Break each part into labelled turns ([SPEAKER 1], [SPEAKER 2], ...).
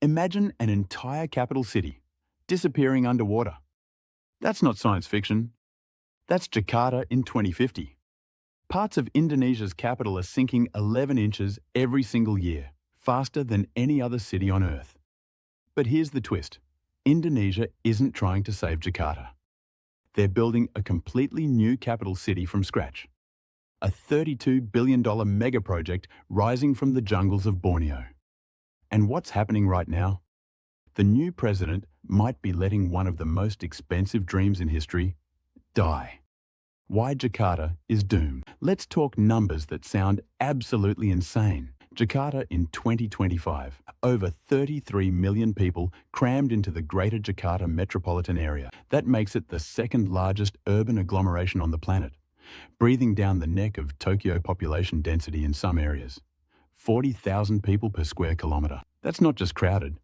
[SPEAKER 1] Imagine an entire capital city disappearing underwater. That's not science fiction. That's Jakarta in 2050. Parts of Indonesia's capital are sinking 11 inches every single year, faster than any other city on Earth. But here's the twist. Indonesia isn't trying to save Jakarta. They're building a completely new capital city from scratch. A $32 billion mega project rising from the jungles of Borneo. And what's happening right now? The new president might be letting one of the most expensive dreams in history die. Why Jakarta is doomed. Let's talk numbers that sound absolutely insane. Jakarta in 2025, over 33 million people crammed into the Greater Jakarta metropolitan area. That makes it the second largest urban agglomeration on the planet, breathing down the neck of Tokyo population density in some areas. 40,000 people per square kilometre. That's not just crowded.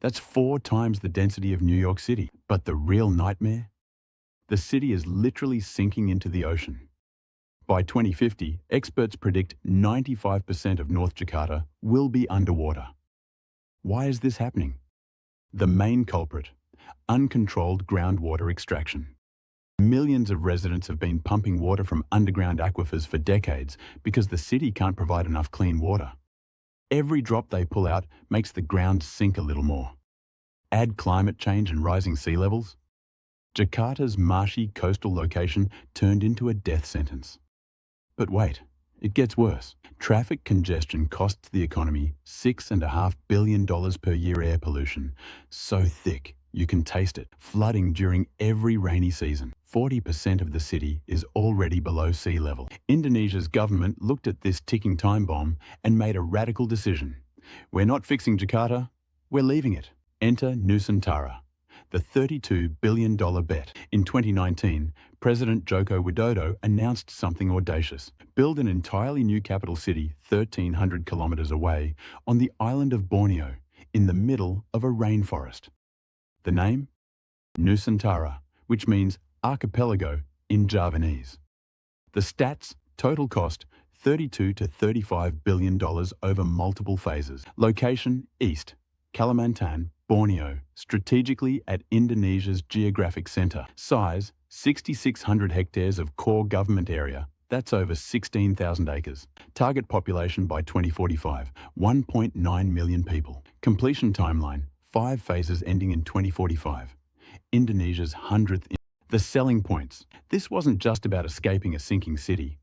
[SPEAKER 1] That's 4 times the density of New York City. But the real nightmare? The city is literally sinking into the ocean. By 2050, experts predict 95% of North Jakarta will be underwater. Why is this happening? The main culprit: uncontrolled groundwater extraction. Millions of residents have been pumping water from underground aquifers for decades because the city can't provide enough clean water. Every drop they pull out makes the ground sink a little more. Add climate change and rising sea levels. Jakarta's marshy coastal location turned into a death sentence. But wait, it gets worse. Traffic congestion costs the economy $6.5 billion per year. Air pollution, so thick you can taste it, flooding during every rainy season. 40% of the city is already below sea level. Indonesia's government looked at this ticking time bomb and made a radical decision. We're not fixing Jakarta, we're leaving it. Enter Nusantara, the $32 billion bet. In 2019, President Joko Widodo announced something audacious. Build an entirely new capital city 1,300 kilometers away on the island of Borneo, in the middle of a rainforest. The name? Nusantara, which means archipelago in Javanese. The stats: total cost $32 to $35 billion over multiple phases. Location: east, Kalimantan, Borneo, strategically at Indonesia's geographic center. Size: 6,600 hectares of core government area. That's over 16,000 acres. Target population by 2045, 1.9 million people. Completion timeline: 5 phases ending in 2045. Indonesia's 100th. The selling points. This wasn't just about escaping a sinking city.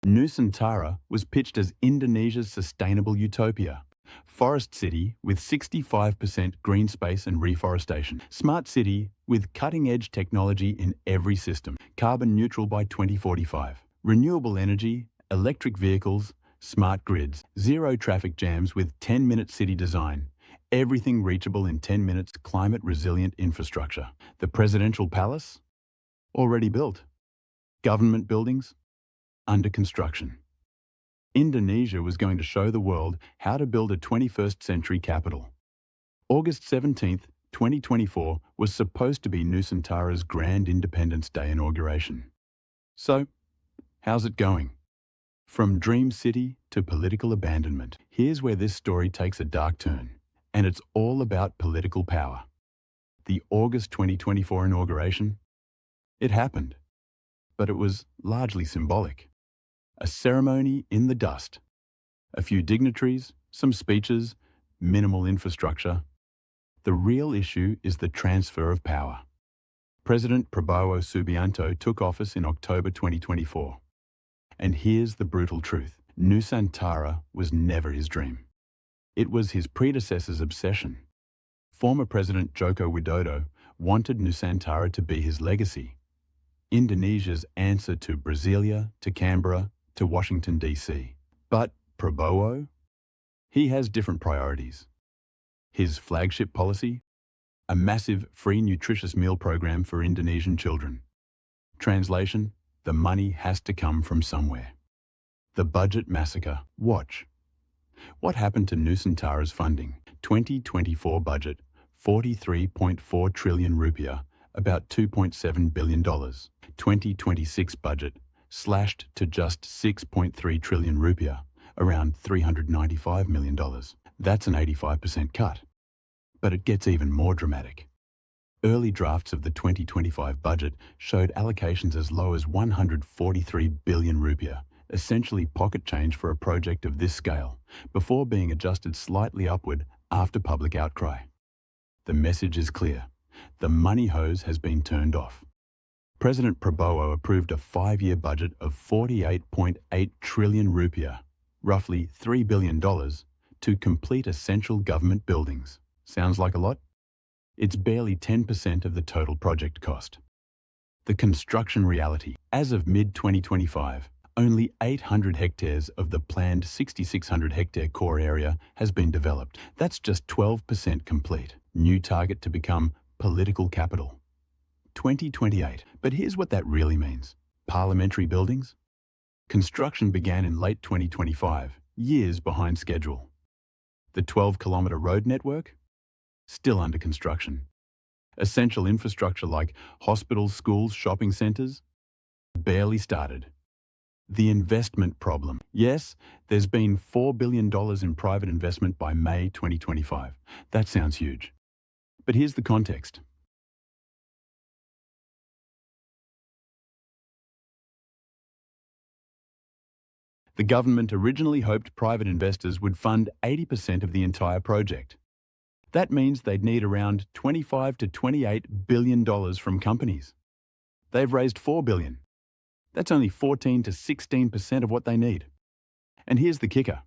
[SPEAKER 1] Nusantara was pitched as Indonesia's sustainable utopia. Forest city with 65% green space and reforestation. Smart city with cutting-edge technology in every system. Carbon neutral by 2045. Renewable energy, electric vehicles, smart grids. Zero traffic jams with 10-minute city design. Everything reachable in 10 minutes. Climate-resilient infrastructure. The presidential palace? Already built. Government buildings? Under construction. Indonesia was going to show the world how to build a 21st century capital. August 17th, 2024 was supposed to be Nusantara's grand Independence Day inauguration. So, how's it going? From dream city to political abandonment. Here's where this story takes a dark turn, and it's all about political power. The August 2024 inauguration? It happened, but it was largely symbolic. A ceremony in the dust. A few dignitaries, some speeches, minimal infrastructure. The real issue is the transfer of power. President Prabowo Subianto took office in October 2024. And here's the brutal truth. Nusantara was never his dream. It was his predecessor's obsession. Former President Joko Widodo wanted Nusantara to be his legacy. Indonesia's answer to Brasilia, to Canberra, to Washington, D.C. But Prabowo? He has different priorities. His flagship policy? A massive free nutritious meal program for Indonesian children. Translation: the money has to come from somewhere. The budget massacre. Watch. What happened to Nusantara's funding? 2024 budget, 43.4 trillion rupiah, about $2.7 billion. 2026 budget, slashed to just 6.3 trillion rupiah, around $395 million. That's an 85% cut. But it gets even more dramatic. Early drafts of the 2025 budget showed allocations as low as 143 billion rupiah, essentially pocket change for a project of this scale, before being adjusted slightly upward after public outcry. The message is clear. The money hose has been turned off. President Prabowo approved a 5-year budget of 48.8 trillion rupiah, roughly $3 billion, to complete essential government buildings. Sounds like a lot? It's barely 10% of the total project cost. The construction reality. As of mid-2025, only 800 hectares of the planned 6,600 hectare core area has been developed. That's just 12% complete. New target to become political capital. 2028. But here's what that really means. Parliamentary buildings? Construction began in late 2025, years behind schedule. The 12-kilometre road network? Still under construction. Essential infrastructure like hospitals, schools, shopping centres? Barely started. The investment problem. Yes, there's been $4 billion in private investment by May 2025. That sounds huge. But here's the context. The government originally hoped private investors would fund 80% of the entire project. That means they'd need around $25 to $28 billion from companies. They've raised $4 billion. That's only 14 to 16% of what they need. And here's the kicker.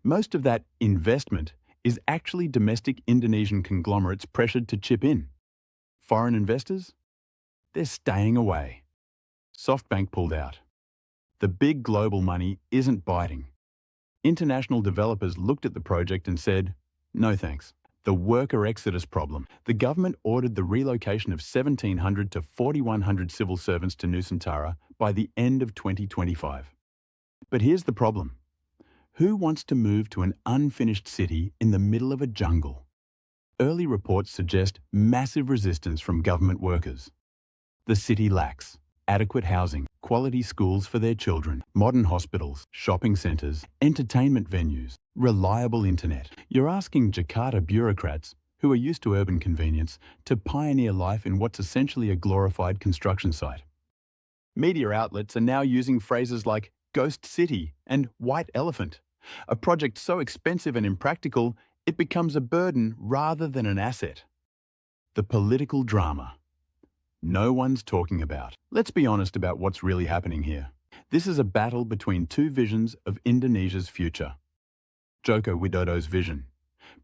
[SPEAKER 1] Most of that investment is actually domestic Indonesian conglomerates pressured to chip in. Foreign investors? They're staying away. SoftBank pulled out. The big global money isn't biting. International developers looked at the project and said, no thanks. The worker exodus problem. The government ordered the relocation of 1,700 to 4,100 civil servants to Nusantara by the end of 2025. But here's the problem. Who wants to move to an unfinished city in the middle of a jungle? Early reports suggest massive resistance from government workers. The city lacks adequate housing, quality schools for their children, modern hospitals, shopping centres, entertainment venues, reliable internet. You're asking Jakarta bureaucrats, who are used to urban convenience, to pioneer life in what's essentially a glorified construction site. Media outlets are now using phrases like ghost city and white elephant, a project so expensive and impractical it becomes a burden rather than an asset. The political drama. No one's talking about. Let's be honest about what's really happening here. This is a battle between two visions of Indonesia's future. Joko Widodo's vision,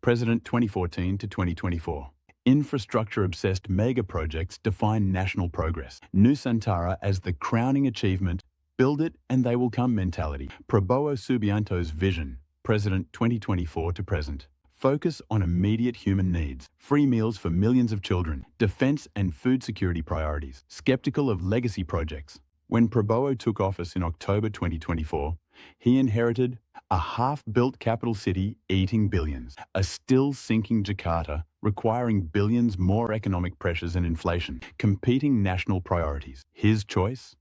[SPEAKER 1] President 2014 to 2024. Infrastructure-obsessed mega projects define national progress. Nusantara as the crowning achievement, build it and they will come mentality. Prabowo Subianto's vision, President 2024 to present. Focus on immediate human needs, free meals for millions of children, defence and food security priorities, sceptical of legacy projects. When Prabowo took office in October 2024, he inherited a half-built capital city eating billions, a still sinking Jakarta requiring billions more economic pressures and inflation, competing national priorities. His choice?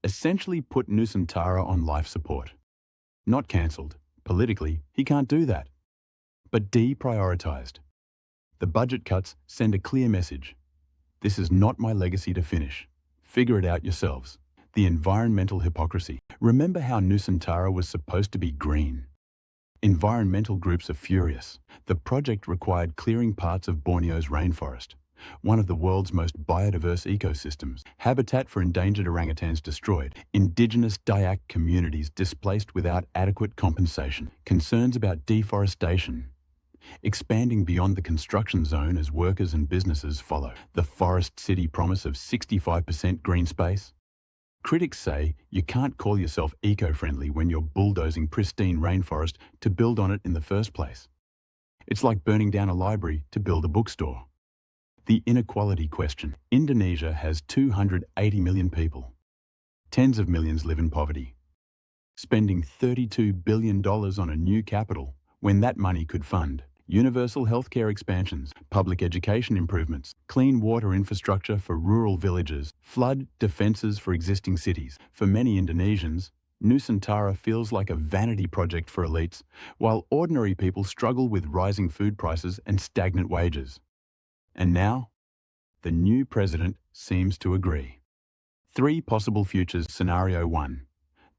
[SPEAKER 1] Essentially put Nusantara on life support. Not cancelled. Politically, he can't do that. But deprioritised. The budget cuts send a clear message. This is not my legacy to finish. Figure it out yourselves. The environmental hypocrisy. Remember how Nusantara was supposed to be green? Environmental groups are furious. The project required clearing parts of Borneo's rainforest, one of the world's most biodiverse ecosystems. Habitat for endangered orangutans destroyed. Indigenous Dayak communities displaced without adequate compensation. Concerns about deforestation. Expanding beyond the construction zone as workers and businesses follow. The forest city promise of 65% green space. Critics say you can't call yourself eco-friendly when you're bulldozing pristine rainforest to build on it in the first place. It's like burning down a library to build a bookstore. The inequality question. Indonesia has 280 million people. Tens of millions live in poverty. Spending $32 billion on a new capital when that money could fund universal healthcare expansions, public education improvements, clean water infrastructure for rural villages, flood defences for existing cities. For many Indonesians, Nusantara feels like a vanity project for elites, while ordinary people struggle with rising food prices and stagnant wages. And now, the new president seems to agree. 3 possible futures. Scenario 1.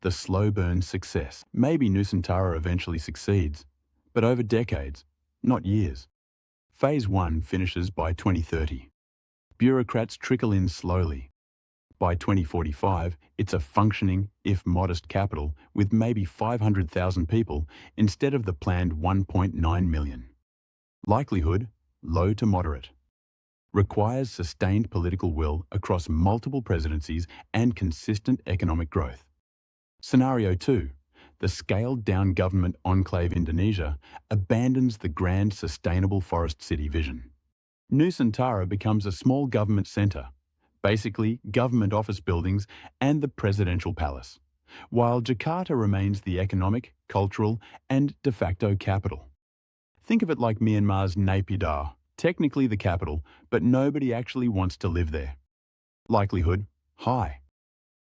[SPEAKER 1] The slow burn success. Maybe Nusantara eventually succeeds, but over decades, not years. Phase 1 finishes by 2030. Bureaucrats trickle in slowly. By 2045, it's a functioning, if modest, capital with maybe 500,000 people instead of the planned 1.9 million. Likelihood, low to moderate. Requires sustained political will across multiple presidencies and consistent economic growth. Scenario 2. The scaled-down government enclave Indonesia abandons the grand sustainable forest city vision. Nusantara becomes a small government centre, basically government office buildings and the presidential palace, while Jakarta remains the economic, cultural and de facto capital. Think of it like Myanmar's Naypyidaw, technically the capital, but nobody actually wants to live there. Likelihood, high.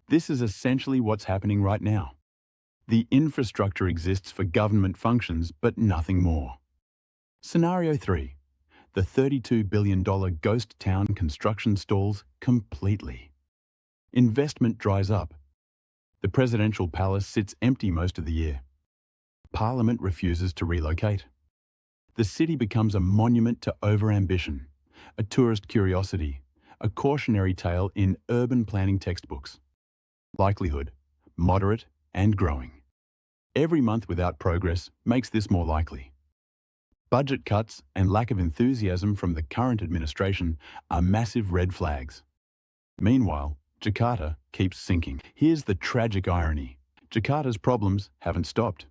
[SPEAKER 1] This is essentially what's happening right now. The infrastructure exists for government functions, but nothing more. Scenario 3. The $32 billion ghost town construction stalls completely. Investment dries up. The presidential palace sits empty most of the year. Parliament refuses to relocate. The city becomes a monument to overambition, a tourist curiosity, a cautionary tale in urban planning textbooks. Likelihood, moderate and growing. Every month without progress makes this more likely. Budget cuts and lack of enthusiasm from the current administration are massive red flags. Meanwhile, Jakarta keeps sinking. Here's the tragic irony. Jakarta's problems haven't stopped.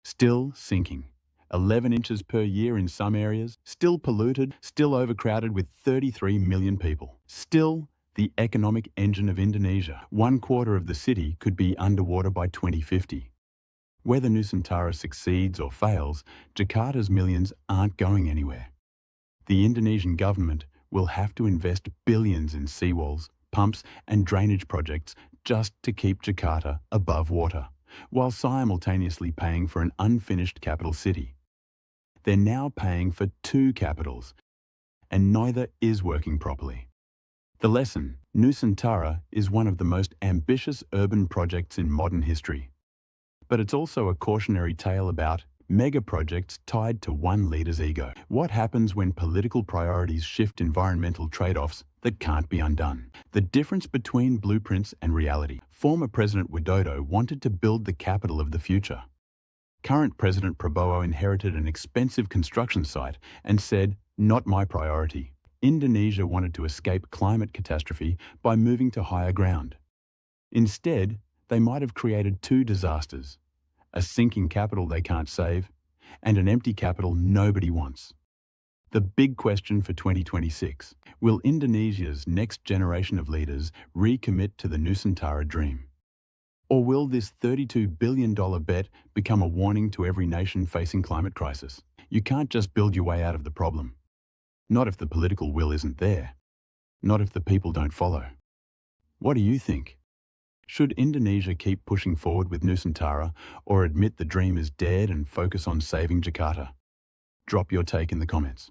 [SPEAKER 1] Still sinking. 11 inches per year in some areas, still polluted, still overcrowded with 33 million people. Still the economic engine of Indonesia. 1/4 of the city could be underwater by 2050. Whether Nusantara succeeds or fails, Jakarta's millions aren't going anywhere. The Indonesian government will have to invest billions in seawalls, pumps and drainage projects just to keep Jakarta above water, while simultaneously paying for an unfinished capital city. They're now paying for 2 capitals, and neither is working properly. The lesson: Nusantara is one of the most ambitious urban projects in modern history. But it's also a cautionary tale about mega projects tied to one leader's ego. What happens when political priorities shift environmental trade-offs that can't be undone? The difference between blueprints and reality. Former President Widodo wanted to build the capital of the future. Current President Prabowo inherited an expensive construction site and said, "Not my priority." Indonesia wanted to escape climate catastrophe by moving to higher ground. Instead, they might have created 2 disasters: a sinking capital they can't save, and an empty capital nobody wants. The big question for 2026: will Indonesia's next generation of leaders recommit to the Nusantara dream? Or will this $32 billion bet become a warning to every nation facing climate crisis? You can't just build your way out of the problem. Not if the political will isn't there. Not if the people don't follow. What do you think? Should Indonesia keep pushing forward with Nusantara or admit the dream is dead and focus on saving Jakarta? Drop your take in the comments.